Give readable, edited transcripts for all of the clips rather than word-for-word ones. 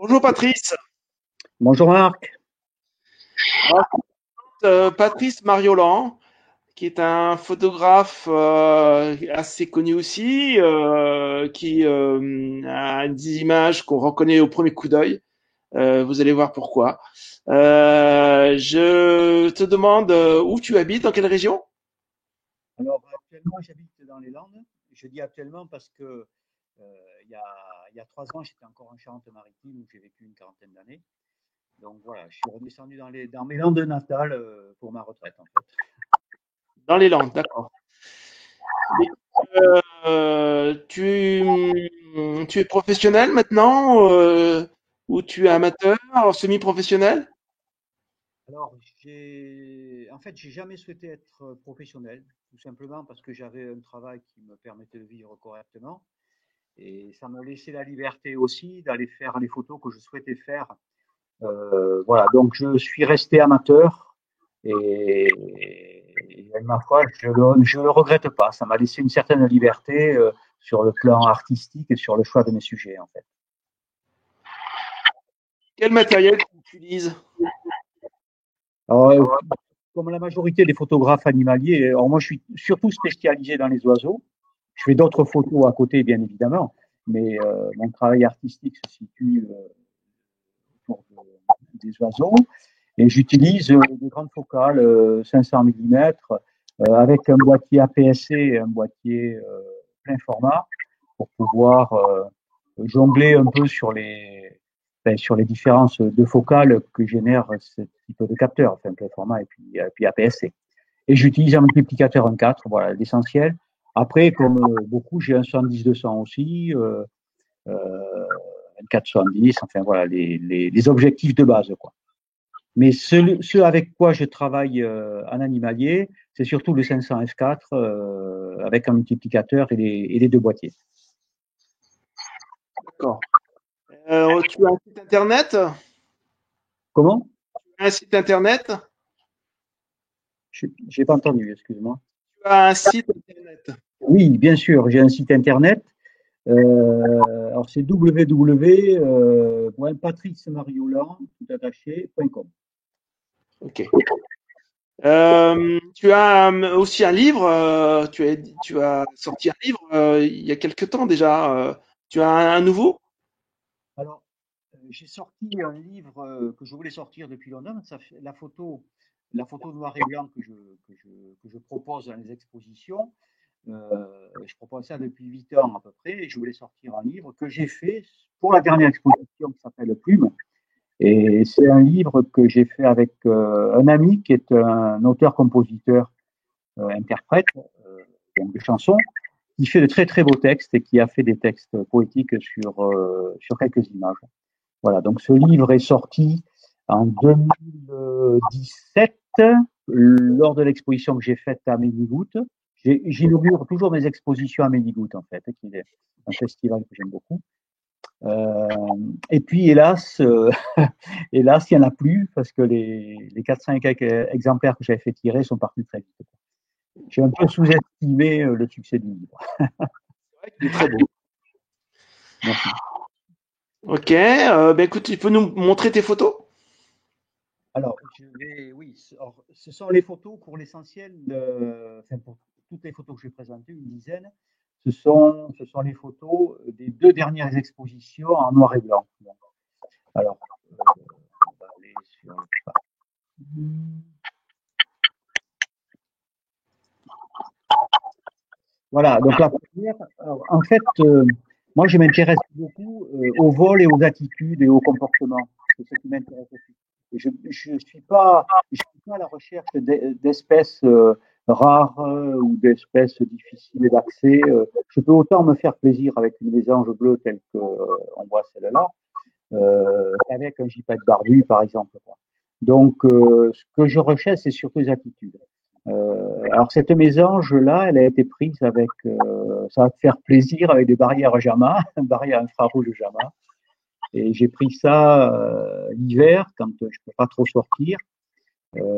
Bonjour Patrice. Bonjour Marc. Patrice Mariolan, qui est un photographe assez connu aussi, qui a des images qu'on reconnaît au premier coup d'œil. Vous allez voir pourquoi. Je te demande où tu habites, dans quelle région? Alors actuellement j'habite dans les Landes. Je dis actuellement parce que il y a, il y a 3 ans j'étais encore en Charente-Maritime où j'ai vécu une quarantaine d'années. Donc voilà, je suis redescendu dans mes Landes natales pour ma retraite en fait. Dans les Landes, d'accord. Et, tu es professionnel maintenant ou tu es amateur, semi-professionnel? Alors j'ai jamais souhaité être professionnel, tout simplement parce que j'avais un travail qui me permettait de vivre correctement et ça me laissait la liberté aussi d'aller faire les photos que je souhaitais faire. Voilà, donc je suis resté amateur et, et ma foi, je le regrette pas. Ça m'a laissé une certaine liberté sur le plan artistique et sur le choix de mes sujets en fait. Quel matériel tu utilises? Alors, comme la majorité des photographes animaliers, alors moi je suis surtout spécialisé dans les oiseaux. Je fais d'autres photos à côté, bien évidemment, mais mon travail artistique se situe autour des oiseaux. Et j'utilise des grandes focales 500 mm avec un boîtier APS-C et un boîtier plein format pour pouvoir jongler un peu sur les différences de focales que génère ce type de capteur, enfin plein format et puis APS-C. Et j'utilise un multiplicateur 1.4, voilà l'essentiel. Après, comme beaucoup, j'ai un 70-200 aussi, un 470, enfin voilà les objectifs de base, quoi. Mais ce avec quoi je travaille en animalier, c'est surtout le 500 F4 avec un multiplicateur et les deux boîtiers. D'accord. Tu as un site internet? Comment? Tu as un site internet? Je n'ai pas entendu, excuse-moi. Tu as un site internet. Oui, bien sûr, j'ai un site internet. Alors c'est www.patricemariolan, tout attaché.com. Ok. Tu as aussi un livre. Tu as sorti un livre il y a quelque temps déjà. Tu as un nouveau? Alors, j'ai sorti un livre que je voulais sortir depuis longtemps. La photo noir et blanc que je propose dans les expositions. Je propose ça depuis 8 ans à peu près. Et je voulais sortir un livre que j'ai fait pour la dernière exposition qui s'appelle Plume. Et c'est un livre que j'ai fait avec un ami qui est un auteur-compositeur, interprète, donc de chansons, qui fait de très très beaux textes et qui a fait des textes poétiques sur quelques images. Voilà, donc ce livre est sorti en 2017 lors de l'exposition que j'ai faite à Ménigout. J'inaugure toujours mes expositions à Ménigout, en fait, qui est un festival que j'aime beaucoup. Et puis, hélas, hélas, il n'y en a plus parce que les 4-5 exemplaires que j'avais fait tirer sont partis très vite. J'ai un peu sous-estimé le succès du livre. C'est vrai qu'il est très beau. Merci. Ok. Ben écoute, tu peux nous montrer tes photos? Alors, oui, alors, ce sont les photos pour l'essentiel, enfin, pour toutes les photos que je vais présenter, une dizaine, ce sont les photos des 2 dernières expositions en noir et blanc. Bon. Alors, on va aller sur voilà, donc la première, alors, en fait, moi je m'intéresse beaucoup au vol et aux attitudes et au comportement. C'est ce qui m'intéresse aussi. Et je suis pas à la recherche d'espèces rares ou d'espèces difficiles d'accès. Je peux autant me faire plaisir avec une mésange bleue telle qu'on voit celle-là, qu'avec un gypaète barbu, par exemple, quoi. Donc, ce que je recherche, c'est surtout les attitudes. Alors cette mésange-là, elle a été prise avec, ça va te faire plaisir, avec des barrières JAMA, barrières infrarouges JAMA. Et j'ai pris ça l'hiver, quand je peux pas trop sortir.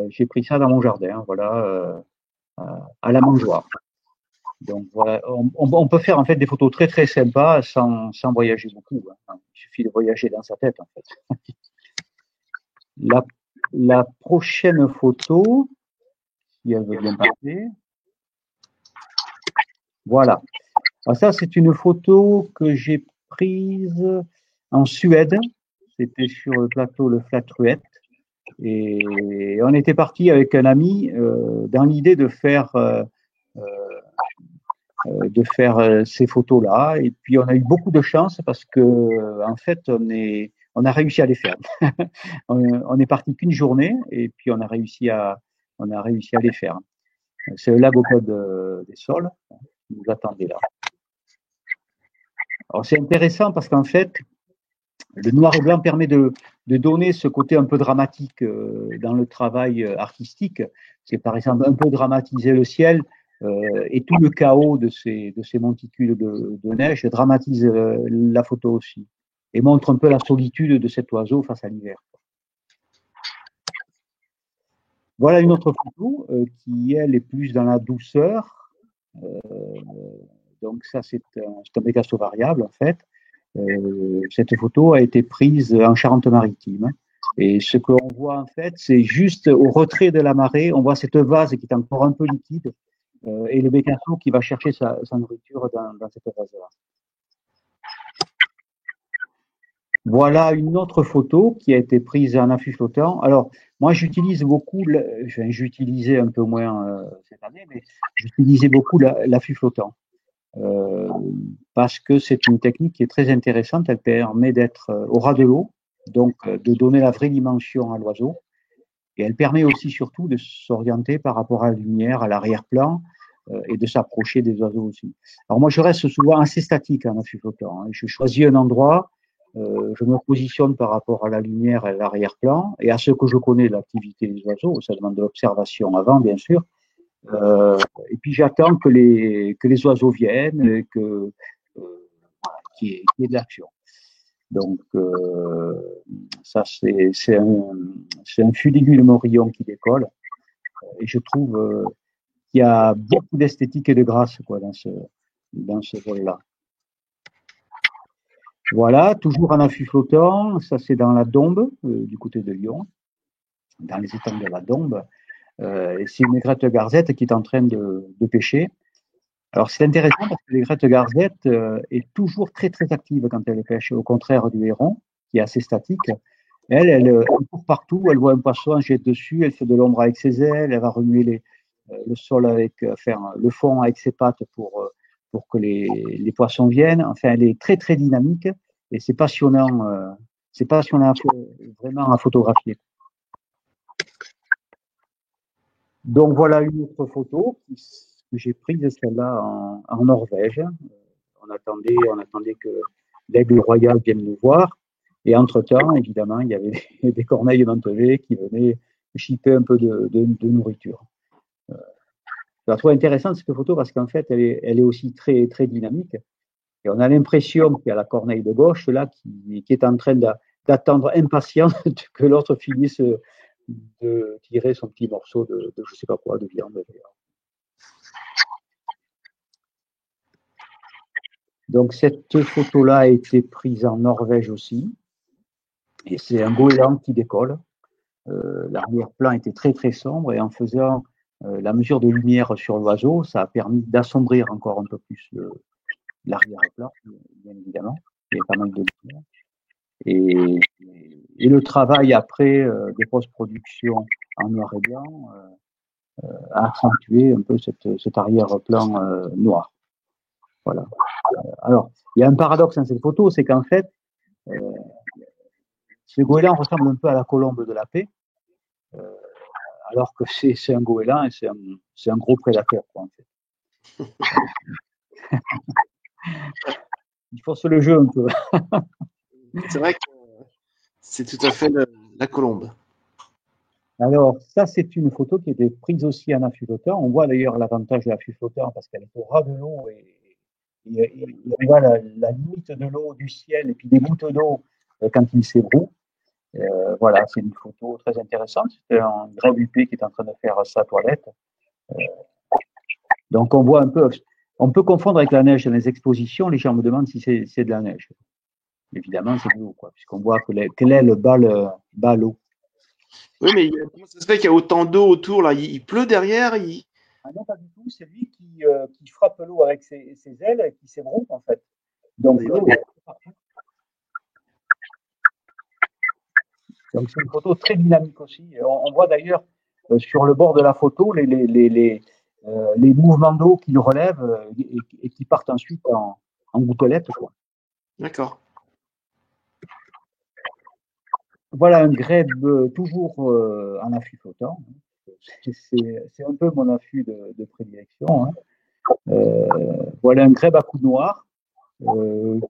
J'ai pris ça dans mon jardin, voilà, à la mangeoire. Donc voilà, on peut faire en fait des photos très très sympas sans voyager beaucoup, hein. Il suffit de voyager dans sa tête en fait. La prochaine photo, si elle veut bien passer. Voilà. Alors ça, c'est une photo que j'ai prise en Suède. C'était sur le plateau Le Flatruet. Et on était parti avec un ami dans l'idée de faire ces photos-là. Et puis on a eu beaucoup de chance parce que en fait, on a réussi à les faire. On est parti qu'une journée et puis on a réussi à les faire. C'est le lago des Sols qui nous attendait là. Alors c'est intéressant parce qu'en fait, le noir et blanc permet de donner ce côté un peu dramatique dans le travail artistique. C'est par exemple un peu dramatiser le ciel et tout le chaos de ces monticules de neige dramatise la photo aussi et montre un peu la solitude de cet oiseau face à l'hiver. Voilà une autre photo qui, elle, est plus dans la douceur. Donc ça, c'est un Picasso variable, en fait. Cette photo a été prise en Charente-Maritime. Et ce qu'on voit, en fait, c'est juste au retrait de la marée, on voit cette vase qui est encore un peu liquide et le Picasso qui va chercher sa nourriture dans cette vase-là. Voilà une autre photo qui a été prise en affût flottant. Alors, moi, j'utilise beaucoup, j'utilisais un peu moins cette année, mais j'utilisais beaucoup l'affût flottant. Parce que c'est une technique qui est très intéressante. Elle permet d'être au ras de l'eau, donc de donner la vraie dimension à l'oiseau. Et elle permet aussi surtout de s'orienter par rapport à la lumière, à l'arrière-plan, et de s'approcher des oiseaux aussi. Alors moi, je reste souvent assez statique en affût flottant, hein. Je choisis un endroit, je me positionne par rapport à la lumière et à l'arrière-plan, et à ce que je connais de l'activité des oiseaux. Ça demande de l'observation avant, bien sûr. Et puis j'attends que les oiseaux viennent et qu'il y ait de l'action. Donc ça c'est un fuligule morillon qui décolle et je trouve qu'il y a beaucoup d'esthétique et de grâce quoi dans ce vol-là. Voilà, toujours en affût flottant, ça c'est dans la Dombe du côté de Lyon, dans les étangs de la Dombe. Et c'est une aigrette garzette qui est en train de pêcher. Alors c'est intéressant parce que l'aigrette garzette est toujours très très active quand elle pêche, au contraire du héron qui est assez statique. Elle court partout, elle voit un poisson, elle jette dessus, elle fait de l'ombre avec ses ailes, elle va remuer le sol le fond avec ses pattes pour que les poissons viennent. Enfin, elle est très très dynamique et c'est passionnant vraiment à photographier. Donc voilà une autre photo que j'ai prise celle-là en Norvège. On attendait que l'aigle royal vienne nous voir. Et entre-temps, évidemment, il y avait des corneilles éventelées qui venaient chipper un peu de nourriture. Je la trouve intéressante cette photo parce qu'en fait, elle est aussi très, très dynamique. Et on a l'impression qu'il y a la corneille de gauche là qui est en train d'attendre impatient que l'autre finisse de tirer son petit morceau de je sais pas quoi, de viande. Donc cette photo-là a été prise en Norvège aussi. Et c'est un goéland qui décolle. L'arrière-plan était très très sombre et en faisant la mesure de lumière sur l'oiseau, ça a permis d'assombrir encore un peu plus l'arrière-plan, bien évidemment. Il y a pas mal de lumière. Et le travail après de post-production en noir et blanc a accentué un peu cet arrière-plan noir. Voilà. Alors, il y a un paradoxe dans cette photo, c'est qu'en fait, ce goéland ressemble un peu à la colombe de la paix, alors que c'est un goéland et c'est un gros prédateur, quoi, en fait. Il force le jeu un peu. C'est vrai que c'est tout à fait la colombe. Alors, ça, c'est une photo qui était prise aussi en affût flottant. On voit d'ailleurs l'avantage de l'affût flottant parce qu'elle est au ras de l'eau et on voit la limite de l'eau, du ciel et puis des gouttes d'eau quand il s'ébroue. Voilà, c'est une photo très intéressante. C'est un gravupé qui est en train de faire sa toilette. Donc, on voit un peu. On peut confondre avec la neige dans les expositions. Les gens me demandent si c'est de la neige. Évidemment, c'est de l'eau, quoi, puisqu'on voit que l'aile bat l'eau. Oui, mais comment ça se fait qu'il y a autant d'eau autour là? Il pleut derrière. Ah non, pas du tout. C'est lui qui frappe l'eau avec ses ailes et qui s'ébrouille, en fait. Donc, l'eau est partout. Donc, c'est une photo très dynamique aussi. On voit d'ailleurs sur le bord de la photo les mouvements d'eau qui le relèvent et qui partent ensuite en gouttelettes, quoi. D'accord. Voilà un grèbe toujours en affût flottant. C'est un peu mon affût de prédilection. Hein. Voilà un grèbe à coups noirs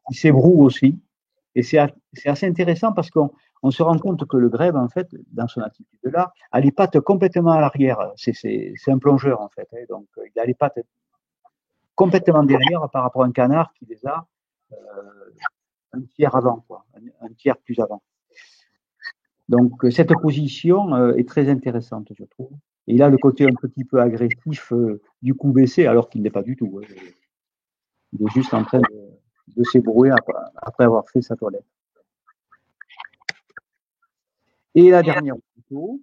qui s'ébroue aussi. Et c'est assez intéressant parce qu'on se rend compte que le grèbe, en fait, dans son attitude-là, a les pattes complètement à l'arrière. C'est un plongeur, en fait. Hein, donc, il a les pattes complètement derrière par rapport à un canard qui les a un tiers avant, quoi, un tiers plus avant. Donc, cette position est très intéressante, je trouve. Et il a le côté un petit peu agressif du coup baissé, alors qu'il n'est pas du tout. Hein. Il est juste en train de s'ébrouer après avoir fait sa toilette. Et la dernière photo,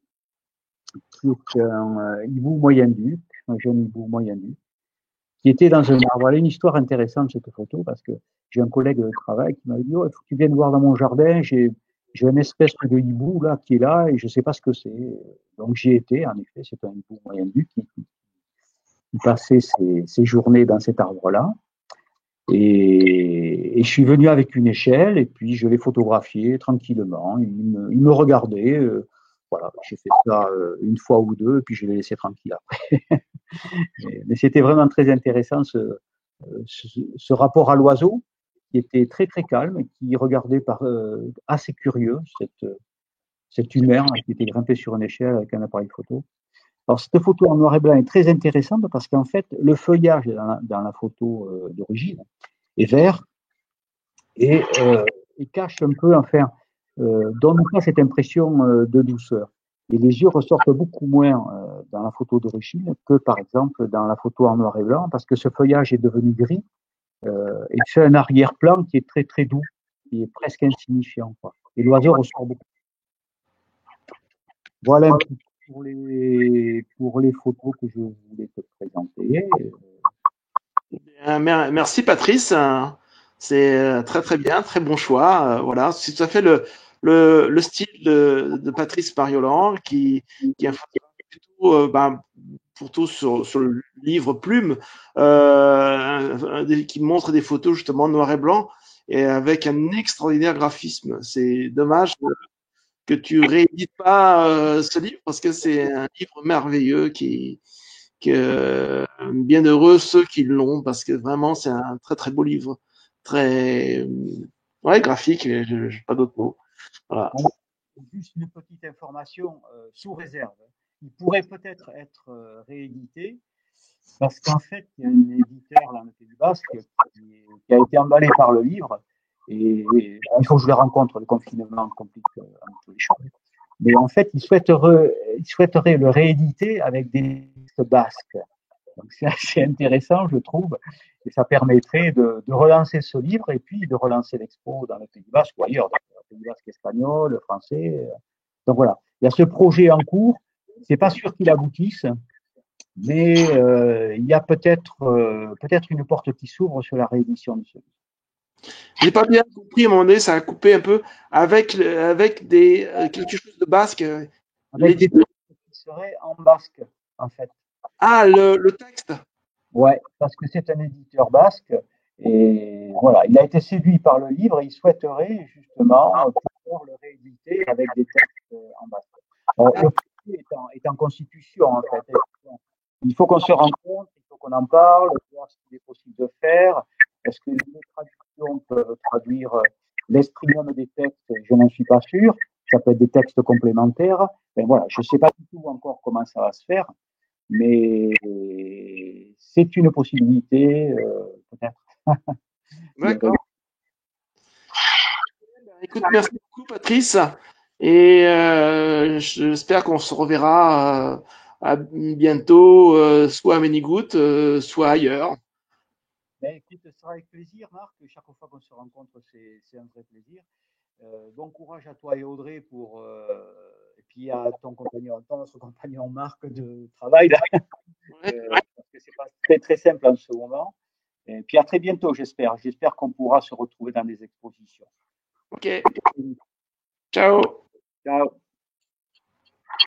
qui est un hibou moyen-duc, un jeune hibou moyen-duc, qui était dans un arbre. Voilà une histoire intéressante, cette photo, parce que j'ai un collègue de travail qui m'a dit, oh, il faut que tu viennes voir dans mon jardin, j'ai une espèce de hibou là qui est là et je ne sais pas ce que c'est. Donc j'y étais, en effet, c'est un hibou moyen-duc qui passait ses journées dans cet arbre-là. Et je suis venu avec une échelle et puis je l'ai photographié tranquillement. Il me regardait. Voilà, j'ai fait ça une fois ou deux et puis je l'ai laissé tranquille après. mais c'était vraiment très intéressant ce rapport à l'oiseau qui était très très calme, qui regardait assez curieux cet humain qui était grimpé sur une échelle avec un appareil photo. Alors cette photo en noir et blanc est très intéressante parce qu'en fait le feuillage dans la photo d'origine est vert et cache un peu, enfin, donne pas cette impression de douceur. Et les yeux ressortent beaucoup moins dans la photo d'origine que par exemple dans la photo en noir et blanc parce que ce feuillage est devenu gris et fait un arrière-plan qui est très très doux, qui est presque insignifiant, quoi. Et l'oiseau ressort beaucoup. Voilà un petit peu pour les photos que je voulais te présenter. Merci Patrice. C'est très très bien, très bon choix. Voilà, c'est tout à fait le style de Patrice Mariolan qui est un photographe plutôt plutôt sur le livre plume qui montre des photos justement noir et blanc et avec un extraordinaire graphisme. C'est dommage que tu réédites pas ce livre parce que c'est un livre merveilleux bien heureux ceux qui l'ont parce que vraiment c'est un très très beau livre, très graphique, j'ai pas d'autres mots. Voilà. Juste une petite information sous réserve. Il pourrait peut-être être réédité parce qu'en fait, il y a un éditeur dans le Pays Basque qui a été emballé par le livre et il faut que je le rencontre, le confinement complique un peu les choses. Mais en fait, il souhaiterait le rééditer avec des textes basques. Donc c'est assez intéressant, je trouve, et ça permettrait de relancer ce livre et puis de relancer l'expo dans le Pays Basque ou ailleurs, dans le Pays Basque espagnol, le français. Donc voilà, il y a ce projet en cours. C'est pas sûr qu'il aboutisse, mais il y a peut-être une porte qui s'ouvre sur la réédition de ce livre. J'ai pas bien compris, à un moment donné, ça a coupé un peu avec quelque chose de basque. Avec des textes qui seraient en basque, en fait. Ah, le texte. Ouais, parce que c'est un éditeur basque et voilà, il a été séduit par le livre et il souhaiterait justement pouvoir le rééditer avec des textes en basque. Alors, le projet est en constitution en fait. Il faut qu'on se rencontre, il faut qu'on en parle, voir ce qu'il est possible de faire. Est-ce que les traductions peuvent traduire l'esprit même des textes? Je n'en suis pas sûr. Ça peut être des textes complémentaires. Ben voilà, je ne sais pas du tout encore comment ça va se faire, mais c'est une possibilité, peut-être. D'accord. Écoute, merci beaucoup, Patrice. Et j'espère qu'on se reverra bientôt, soit à Ménigout, soit ailleurs. Ben, écoute, ce sera avec plaisir, Marc. Chaque fois qu'on se rencontre, c'est un vrai plaisir. Bon courage à toi et Audrey et puis à notre compagnon Marc de travail là, Ouais. parce que c'est pas très très simple en ce moment. Et puis à très bientôt, j'espère. J'espère qu'on pourra se retrouver dans des expositions. Ok. Ciao. Ciao.